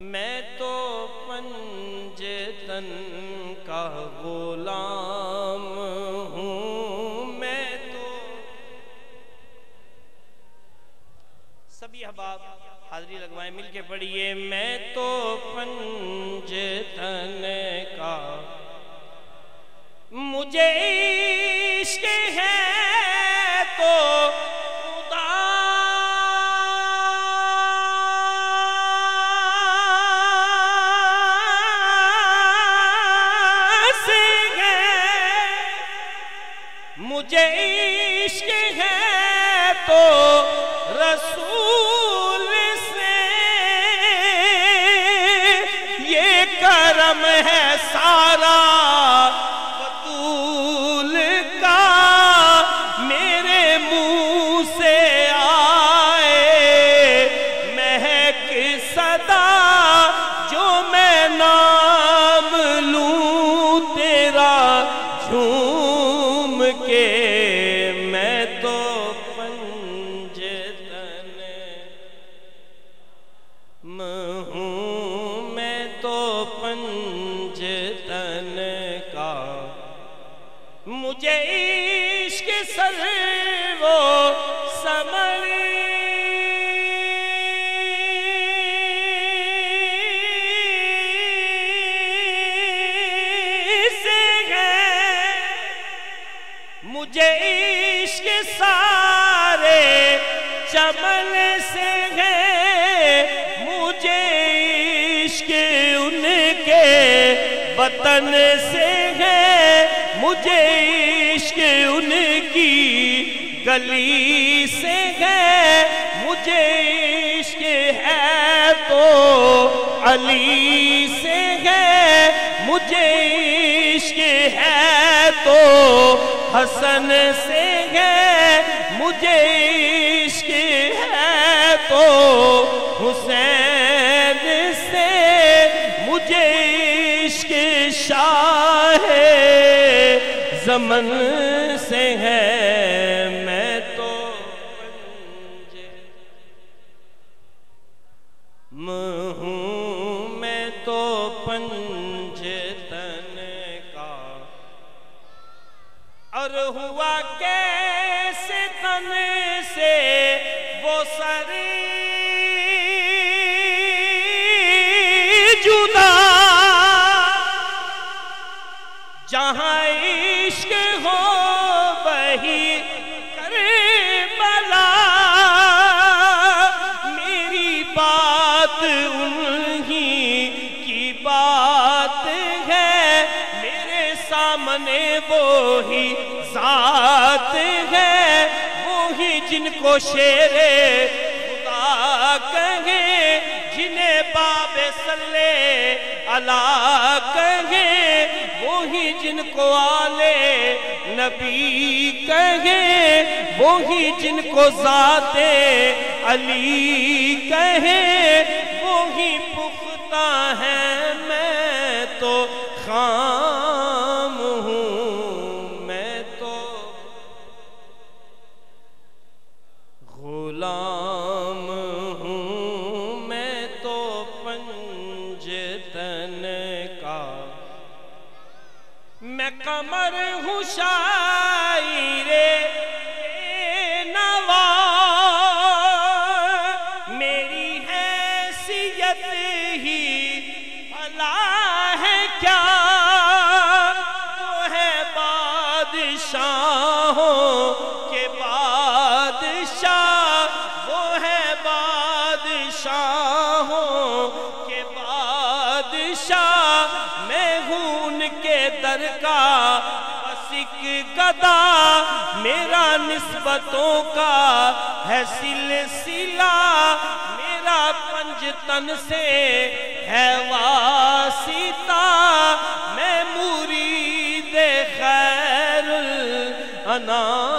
میں تو پنجتن کا غلام ہوں، میں تو سبھی احباب حاضری لگوائیں مل کے پڑھیے، میں تو پنجتن کا مجھے عشق ہے تو مجھے عشق ہے تو رسول سے یہ کرم ہے سارا بطول کا، میرے منہ سے آئے مہک صدا جو میں نام لوں تیرا جھوم کے، میں تو پنجتن ہوں، میں تو پنجتن کا مجھے عشق سر وہ سمر مجھے عشق سارے چمن سے ہے، مجھے عشق ان کے وطن سے ہے، مجھے عشق ان کی گلی سے ہے، مجھے عشق ہے تو علی سے ہے، مجھے عشق ہے تو حسن سے ہے، مجھے عشق ہے تو حسین سے، مجھے عشق شاہ زمن سے ہے، میں تو ہوں، میں تو پنجتن کا، اور ہوا کیسے تن سے وہ سر جدا، جہاں عشق ہو وہی کربلا، میری بات انہی کی بات ہے، میرے سامنے وہی ذات ہے، وہی جن کو شیر خدا کہیں، جنہیں باب صلی اللہ کہیں، وہی جن کو آل نبی کہیں، وہی جن کو ذات علی کہیں، وہی پختہ ہے، میں تو خام ہوں، میں تو غلام ہوں، میں تو پنجتن کا، میں قمر ہوں شاعر نوا، میری حیثیت ہی بھلا ہے کیا، وہ ہے بادشاہوں کے بادشاہ، وہ ہے بادشاہوں کے بادشاہ، میں ہوں ان کے در کا بس ایک گدا، میرا نسبتوں کا ہے سلسلہ، میرا پنجتن سے ہے واسطہ، میں مرید خیر الانام